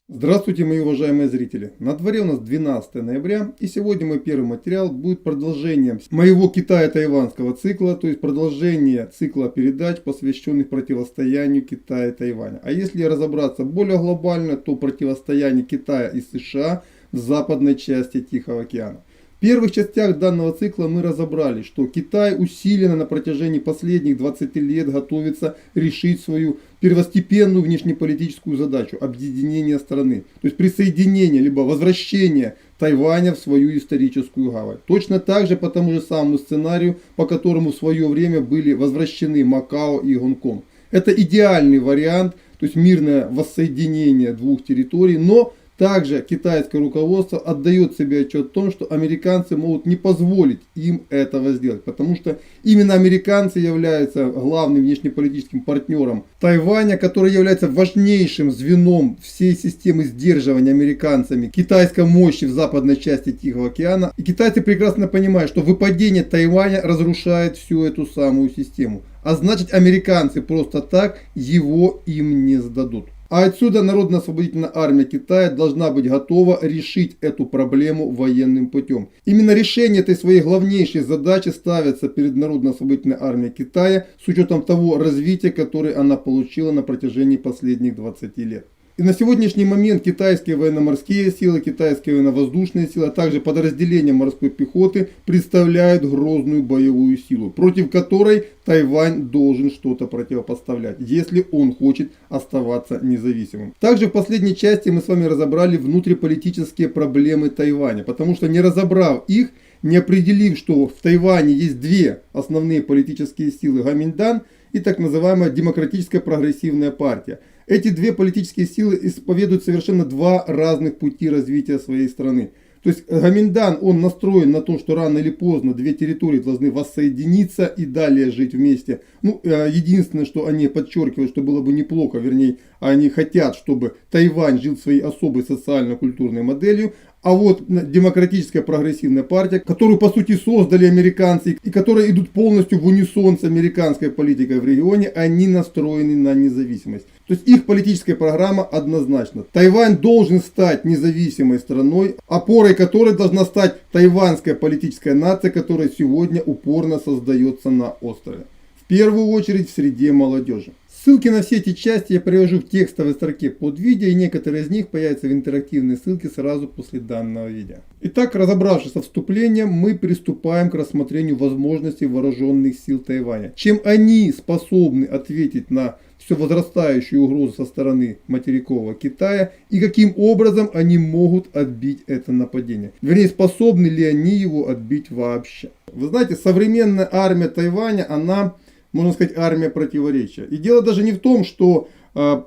Здравствуйте, мои уважаемые зрители! На дворе у нас 12 ноября, и сегодня мой первый материал будет продолжением моего Китая-тайванского цикла, то есть продолжение цикла передач, посвященных противостоянию Китая и Тайваня. А если разобраться более глобально, то противостояние Китая и США в западной части Тихого океана. В первых частях данного цикла мы разобрали, что Китай усиленно на протяжении последних 20 лет готовится решить свою первостепенную внешнеполитическую задачу – объединение страны. То есть присоединение, либо возвращение Тайваня в свою историческую гавань. Точно так же по тому же самому сценарию, по которому в свое время были возвращены Макао и Гонконг. Это идеальный вариант, то есть мирное воссоединение двух территорий, но также китайское руководство отдает себе отчет в том, что американцы могут не позволить им этого сделать. Потому что именно американцы являются главным внешнеполитическим партнером Тайваня, который является важнейшим звеном всей системы сдерживания американцами китайской мощи в западной части Тихого океана. И китайцы прекрасно понимают, что выпадение Тайваня разрушает всю эту самую систему. А значит, американцы просто так его им не сдадут. А отсюда Народно-освободительная армия Китая должна быть готова решить эту проблему военным путем. Именно решение этой своей главнейшей задачи ставится перед Народно-освободительной армией Китая с учетом того развития, которое она получила на протяжении последних 20 лет. И на сегодняшний момент китайские военно-морские силы, китайские военно-воздушные силы, а также подразделения морской пехоты представляют грозную боевую силу, против которой Тайвань должен что-то противопоставлять, если он хочет оставаться независимым. Также в последней части мы с вами разобрали внутриполитические проблемы Тайваня, потому что не разобрав их, не определив, что в Тайване есть две основные политические силы – Гоминьдан и так называемая Демократическая прогрессивная партия. Эти две политические силы исповедуют совершенно два разных пути развития своей страны. То есть Гоминьдан, он настроен на то, что рано или поздно две территории должны воссоединиться и далее жить вместе. Единственное, что они подчеркивают, что было бы неплохо, вернее, они хотят, чтобы Тайвань жил своей особой социально-культурной моделью. А вот Демократическая прогрессивная партия, которую по сути создали американцы и которые идут полностью в унисон с американской политикой в регионе, они настроены на независимость. То есть их политическая программа однозначна. Тайвань должен стать независимой страной, опорой которой должна стать тайваньская политическая нация, которая сегодня упорно создается на острове. В первую очередь в среде молодежи. Ссылки на все эти части я привожу в текстовой строке под видео, и некоторые из них появятся в интерактивной ссылке сразу после данного видео. Итак, разобравшись со вступлением, мы приступаем к рассмотрению возможностей вооруженных сил Тайваня. Чем они способны ответить на все возрастающую угрозу со стороны материкового Китая и каким образом они могут отбить это нападение. Вернее, способны ли они его отбить вообще. Вы знаете, современная армия Тайваня, она, можно сказать, армия противоречия. И дело даже не в том, что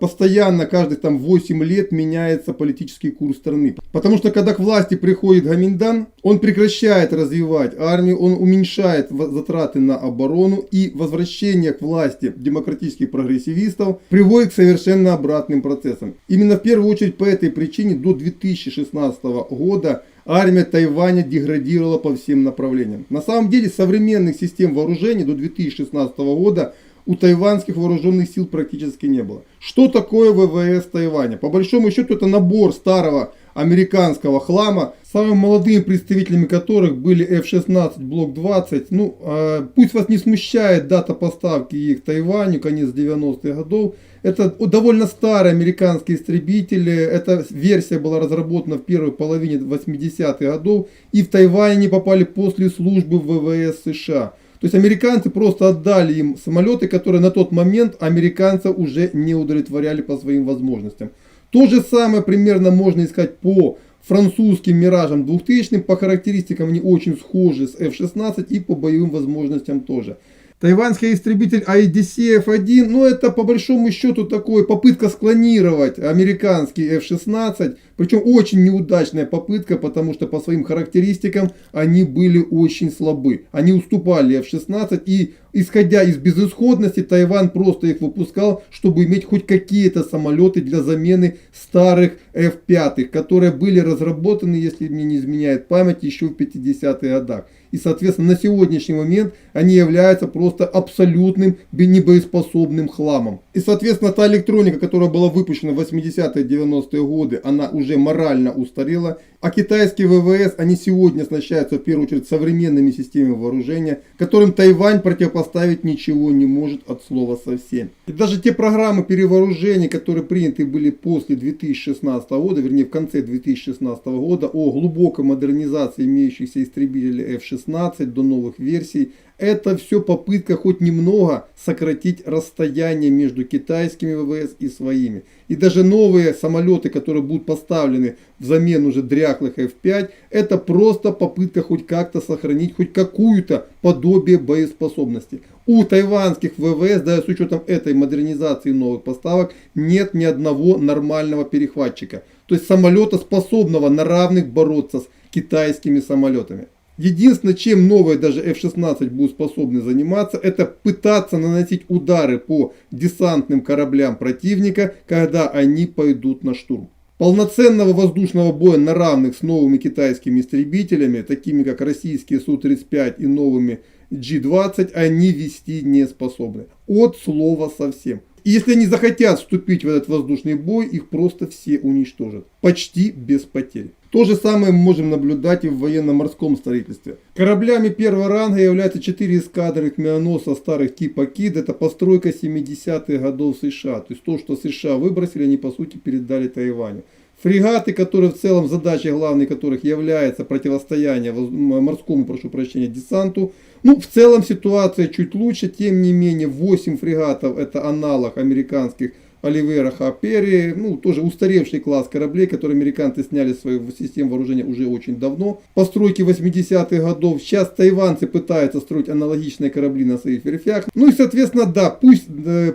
постоянно, каждые 8 лет меняется политический курс страны. Потому что когда к власти приходит Гоминьдан, он прекращает развивать армию, он уменьшает затраты на оборону, и возвращение к власти демократических прогрессивистов приводит к совершенно обратным процессам. Именно в первую очередь по этой причине до 2016 года армия Тайваня деградировала по всем направлениям. На самом деле современных систем вооружений до 2016 года у тайваньских вооруженных сил практически не было. Что такое ВВС Тайваня? По большому счету это набор старого американского хлама, самыми молодыми представителями которых были F-16 Block 20. Пусть вас не смущает дата поставки их Тайваню, конец 90-х годов. Это довольно старые американские истребители. Эта версия была разработана в первой половине 80-х годов. И в Тайвань они попали после службы в ВВС США. То есть американцы просто отдали им самолеты, которые на тот момент американцев уже не удовлетворяли по своим возможностям. То же самое примерно можно искать по французским Миражам 2000, по характеристикам они очень схожи с F-16 и по боевым возможностям тоже. Тайваньский истребитель IDC-F1, это по большому счету такой попытка склонировать американский F-16, причем очень неудачная попытка, потому что по своим характеристикам они были очень слабы. Они уступали F-16 и Исходя из безысходности, Тайвань просто их выпускал, чтобы иметь хоть какие-то самолеты для замены старых F-5, которые были разработаны, если мне не изменяет память, еще в 50-х годах. И, соответственно, на сегодняшний момент они являются просто абсолютным небоеспособным хламом. И, соответственно, та электроника, которая была выпущена в 80-е, 90-е годы, она уже морально устарела. А китайские ВВС, они сегодня оснащаются в первую очередь современными системами вооружения, которым Тайвань противопоставить ничего не может от слова совсем. И даже те программы перевооружения, которые приняты были после 2016 года, вернее в конце 2016 года, о глубокой модернизации имеющихся истребителей F-16 до новых версий, это все попытка хоть немного сократить расстояние между китайскими ВВС и своими. И даже новые самолеты, которые будут поставлены взамен уже дряхлых F-5, это просто попытка хоть как-то сохранить хоть какую-то подобие боеспособности. У тайванских ВВС, даже с учетом этой модернизации новых поставок, нет ни одного нормального перехватчика. То есть самолета, способного на равных бороться с китайскими самолетами. Единственное, чем новые даже F-16 будут способны заниматься, это пытаться наносить удары по десантным кораблям противника, когда они пойдут на штурм. Полноценного воздушного боя на равных с новыми китайскими истребителями, такими как российские Су-35 и новыми G-20, они вести не способны. От слова совсем. И если они захотят вступить в этот воздушный бой, их просто все уничтожат. Почти без потерь. То же самое мы можем наблюдать и в военно-морском строительстве. Кораблями первого ранга являются 4 эскадры миноносцев старых типа КИД. Это постройка 70-х годов США. То есть то, что США выбросили, они по сути передали Тайваню. Фрегаты, которые в целом задачей главной которых является противостояние морскому, десанту. Ну, в целом ситуация чуть лучше, тем не менее 8 фрегатов это аналог американских Оливера Хапери, ну, тоже устаревший класс кораблей, которые американцы сняли с своих систем вооружения уже очень давно. Постройки 80-х годов. Сейчас тайванцы пытаются строить аналогичные корабли на своих верфях. Ну и, соответственно, да, пусть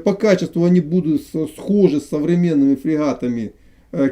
по качеству они будут схожи с современными фрегатами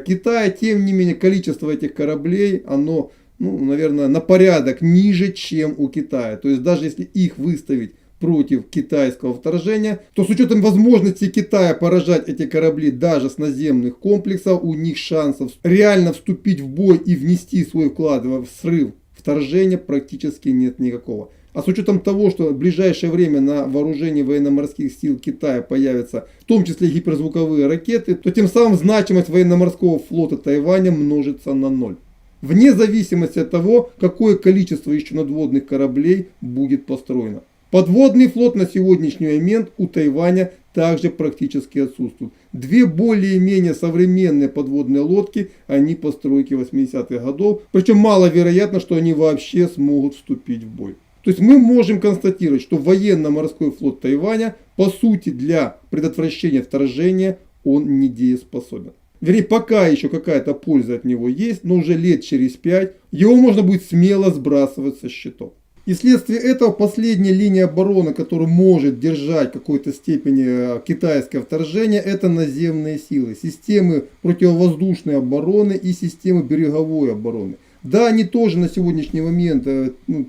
Китая, тем не менее, количество этих кораблей, оно, ну, наверное, на порядок ниже, чем у Китая. То есть, даже если их выставить против китайского вторжения, то с учетом возможности Китая поражать эти корабли даже с наземных комплексов, у них шансов реально вступить в бой и внести свой вклад в срыв вторжения практически нет никакого. А с учетом того, что в ближайшее время на вооружении военно-морских сил Китая появятся в том числе гиперзвуковые ракеты, то тем самым значимость военно-морского флота Тайваня множится на 0. Вне зависимости от того, какое количество еще надводных кораблей будет построено. Подводный флот на сегодняшний момент у Тайваня также практически отсутствует. Две более-менее современные подводные лодки, они постройки 80-х годов. Причем маловероятно, что они вообще смогут вступить в бой. То есть мы можем констатировать, что военно-морской флот Тайваня, по сути, для предотвращения вторжения он недееспособен. Вернее, пока еще какая-то польза от него есть, но уже лет через 5 его можно будет смело сбрасывать со счетов. И вследствие этого последняя линия обороны, которая может держать в какой-то степени китайское вторжение, это наземные силы, системы противовоздушной обороны и системы береговой обороны. Да, они тоже на сегодняшний момент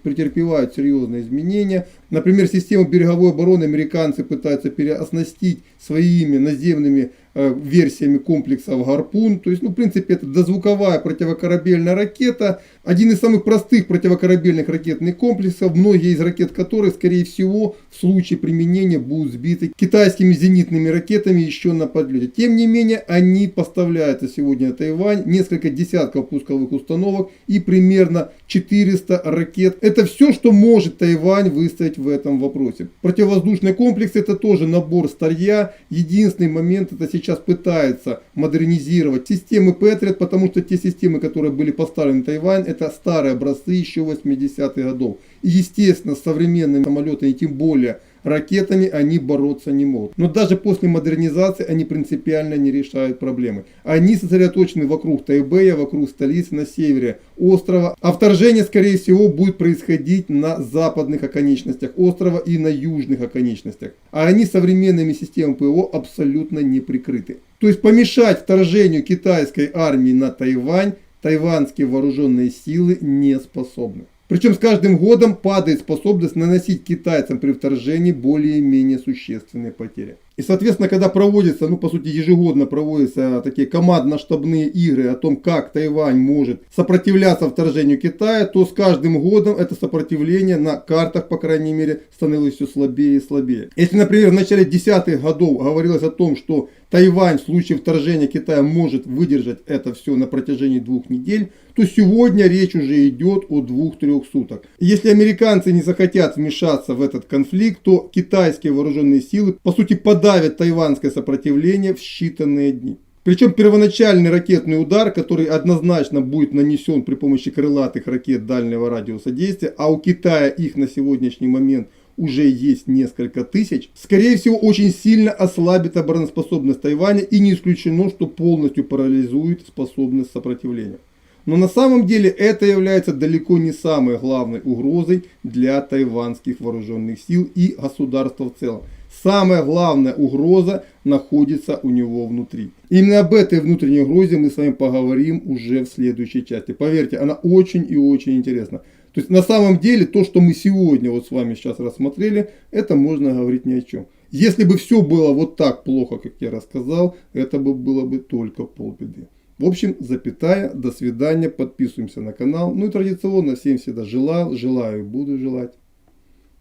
претерпевают серьезные изменения. Например, систему береговой обороны американцы пытаются переоснастить своими наземными версиями комплексов «Гарпун». То есть, в принципе, это дозвуковая противокорабельная ракета. Один из самых простых противокорабельных ракетных комплексов, многие из ракет которых, скорее всего, в случае применения будут сбиты китайскими зенитными ракетами еще на подлете. Тем не менее, они поставляются сегодня на Тайвань, несколько десятков пусковых установок и примерно 400 ракет. Это все, что может Тайвань выставить в этом вопросе. Противовоздушный комплекс — это тоже набор старья. Единственный момент — это сейчас пытается модернизировать системы Patriot, потому что те системы, которые были поставлены в Тайвань, это старые образцы еще 80-х годов. И естественно, с современными самолетами, и тем более ракетами, они бороться не могут. Но даже после модернизации они принципиально не решают проблемы. Они сосредоточены вокруг Тайбэя, вокруг столицы на севере острова. А вторжение, скорее всего, будет происходить на западных оконечностях острова и на южных оконечностях. А они современными системами ПВО абсолютно не прикрыты. То есть помешать вторжению китайской армии на Тайвань тайваньские вооруженные силы не способны. Причем с каждым годом падает способность наносить китайцам при вторжении более-менее существенные потери. И, соответственно, когда проводятся, по сути, ежегодно проводятся такие командно-штабные игры о том, как Тайвань может сопротивляться вторжению Китая, то с каждым годом это сопротивление на картах, по крайней мере, становилось все слабее и слабее. Если, например, в начале десятых годов говорилось о том, что Тайвань в случае вторжения Китая может выдержать это все на протяжении 2 недель, то сегодня речь уже идет о 2-3 суток. Если американцы не захотят вмешаться в этот конфликт, то китайские вооруженные силы, по сути, подавят тайваньское сопротивление в считанные дни. Причем первоначальный ракетный удар, который однозначно будет нанесен при помощи крылатых ракет дальнего радиуса действия, а у Китая их на сегодняшний момент уже есть несколько тысяч, скорее всего, очень сильно ослабит обороноспособность Тайваня и не исключено, что полностью парализует способность сопротивления. Но на самом деле это является далеко не самой главной угрозой для тайваньских вооруженных сил и государства в целом. Самая главная угроза находится у него внутри. Именно об этой внутренней угрозе мы с вами поговорим уже в следующей части. Поверьте, она очень и очень интересна. То есть на самом деле то, что мы сегодня вот с вами сейчас рассмотрели, это можно говорить ни о чем. Если бы все было вот так плохо, как я рассказал, это было бы только полбеды. В общем, запятая, до свидания, подписываемся на канал. Ну и традиционно всем всегда желаю и буду желать.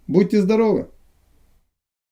Будьте здоровы!